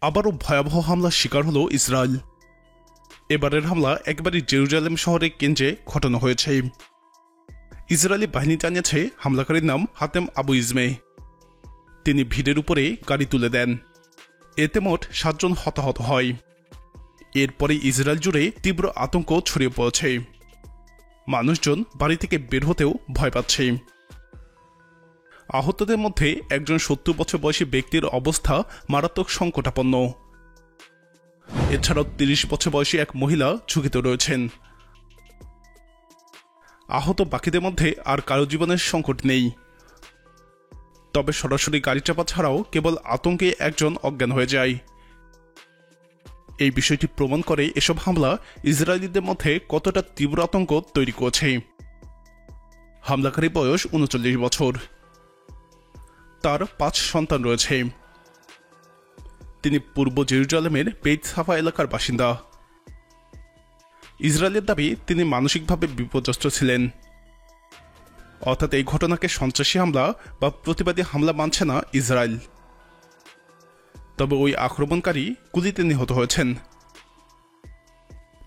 আবারও ভয়াবহ হামলার শিকার হল ইসরায়েল। এবারের হামলা একেবারে জেরুজালেম শহরের কেন্দ্রে ঘটানো হয়েছে। ইসরায়েলি বাহিনী জানিয়েছে হামলাকারীর নাম হাতেম আবু ইজমে। তিনি ভিড়ের উপরে গাড়ি তুলে দেন। এতে মোট 7 জন হতাহত হয়। এরপরে ইসরায়েল জুড়ে তীব্র আতঙ্ক ছড়িয়ে পড়েছে। মানুষজন বাড়ি থেকে বের হতেও ভয় পাচ্ছে। আহতদের মধ্যে একজন 70 বছর বয়সী ব্যক্তির অবস্থা মারাত্মক সংকটাপন্ন। এছাড়াও 30 বছর বয়সী এক মহিলা ঝুঁকিতে রয়েছেন। আহত বাকিদের মধ্যে আর কারো জীবনের সংকট নেই। তবে সরাসরি গাড়ি চাপা ছাড়াও কেবল আতঙ্কে একজন অজ্ঞান হয়ে যায়। এই বিষয়টি প্রমাণ করে এসব হামলা ইসরায়েলিদের মধ্যে কতটা তীব্র আতঙ্ক তৈরি করেছে। হামলাকারী বয়স 39 বছর। তার 5 সন্তান রয়েছে। তিনি পূর্ব জেরুজালেমের বেইত সাফা এলাকার বাসিন্দা। ইসরায়েলের দাবি তিনি মানসিকভাবে বিপর্যস্ত ছিলেন। অর্থাৎ এই ঘটনাকে সন্ত্রাসী হামলা বা প্রতিবাদী হামলা মানছে না ইসরায়েল। তবে ওই আক্রমণকারী গুলিতে নিহত হয়েছেন।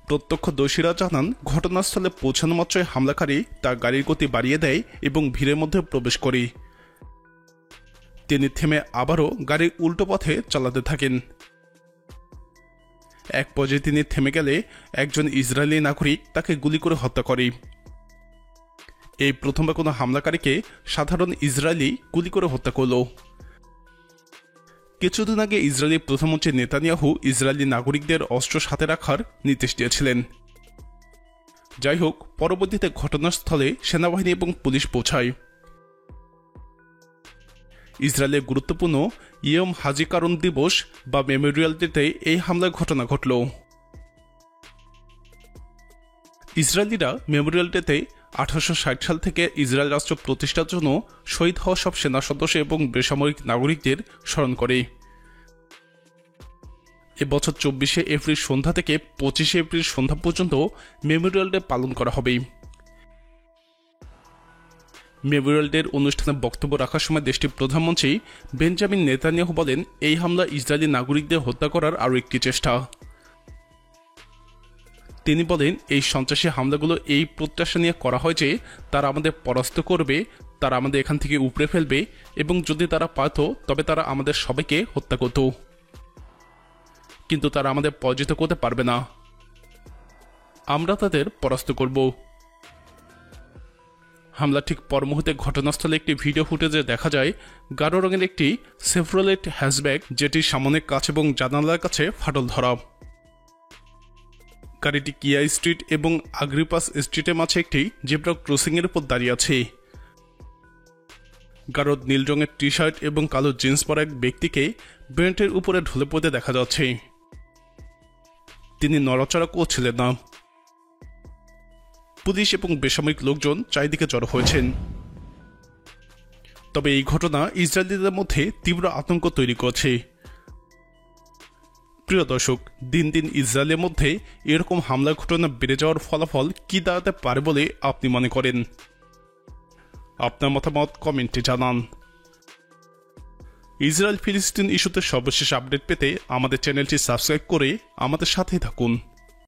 প্রত্যক্ষদর্শীরা জানান, ঘটনাস্থলে পৌঁছানো মাত্রই হামলাকারী তার গাড়ির গতি বাড়িয়ে দেয় এবং ভিড়ের মধ্যে প্রবেশ করে। তিনি থেমে আবারও গাড়ির উল্টো পথে চালাতে থাকেন। এক পর্যায়ে তিনি থেমে গেলে একজন ইসরায়েলি নাগরিক তাকে গুলি করে হত্যা করে। এই প্রথমবার কোনো হামলাকারীকে সাধারণ ইসরায়েলি গুলি করে হত্যা করল। কিছুদিন আগে ইসরায়েলি প্রধানমন্ত্রী নেতানিয়াহু ইসরায়েলি নাগরিকদের অস্ত্র সাথে রাখার নির্দেশ দিয়েছিলেন। যাই হোক, পরবর্তীতে ঘটনাস্থলে সেনাবাহিনী এবং পুলিশ পৌঁছায়। ইসরায়েলের গুরুত্বপূর্ণ ইয়ম হাজিকারণ দিবস বা মেমোরিয়াল ডেতে এই হামলার ঘটনা ঘটল। ইসরায়েলিরা মেমোরিয়াল ডেতে 1860 সাল থেকে ইসরায়েল রাষ্ট্র প্রতিষ্ঠার জন্য শহীদ হওয়া সব সেনা সদস্য এবং বেসামরিক নাগরিকদের স্মরণ করে। এবছর 24শে এপ্রিল সন্ধ্যা থেকে 25শে এপ্রিল সন্ধ্যা পর্যন্ত মেমোরিয়াল ডে পালন করা হবে। মেমোরিয়াল ডের অনুষ্ঠানে বক্তব্য রাখার সময় দেশটির প্রধানমন্ত্রী বেঞ্জামিন নেতানিয়াহু বলেন, এই হামলা ইসরায়েলি নাগরিকদের হত্যা করার আরও একটি চেষ্টা। তিনি বলেন, এই সন্ত্রাসী হামলাগুলো এই প্রত্যাশা নিয়ে করা হয় যে তারা আমাদের পরাস্ত করবে, তারা আমাদের এখান থেকে উপড়ে ফেলবে এবং যদি তারা পারত তবে তারা আমাদের সবাইকে হত্যা করত, কিন্তু তারা আমাদের পরাজিত করতে পারবে না। আমরা তাদের পরাস্ত করব। হামলা ঠিক পর মুহূর্তে ঘটনাস্থলে একটি ভিডিও ফুটেজে দেখা যায় গাঢ় রঙের একটি সেফ্রোলেট হ্যাশব্যাগ, যেটির সামনের কাচ এবং জানালার কাছে ফাটল ধরা। গাড়িটি কিয়া স্ট্রিট এবং আগ্রিপাস স্ট্রিটের মাঝে একটি জেব্রা ক্রসিং এর উপর দাঁড়িয়ে আছে। গাঢ় নীল রঙের টি শার্ট এবং কালো জিন্স পরা এক ব্যক্তিকে বেন্টের উপরে ঢলে পড়তে দেখা যাচ্ছে। তিনি নড়াচড়া করছিলেন না। পুলিশ এবং বেসামরিক লোকজন চারিদিকে জড়ো হয়েছেন। তবে এই ঘটনা ইসরায়েলিদের মধ্যে তীব্র আতঙ্ক তৈরি করছে। প্রিয় দর্শক, দিন দিন ইসরায়েলের মধ্যে এরকম হামলার ঘটনা বেড়ে যাওয়ার ফলাফল কি দাঁড়াতে পারে বলে আপনি মনে করেন? আপনার মতামত কমেন্টে জানান। ইসরায়েল ফিলিস্তিন ইস্যুতে সর্বশেষ আপডেট পেতে আমাদের চ্যানেলটি সাবস্ক্রাইব করে আমাদের সাথেই থাকুন।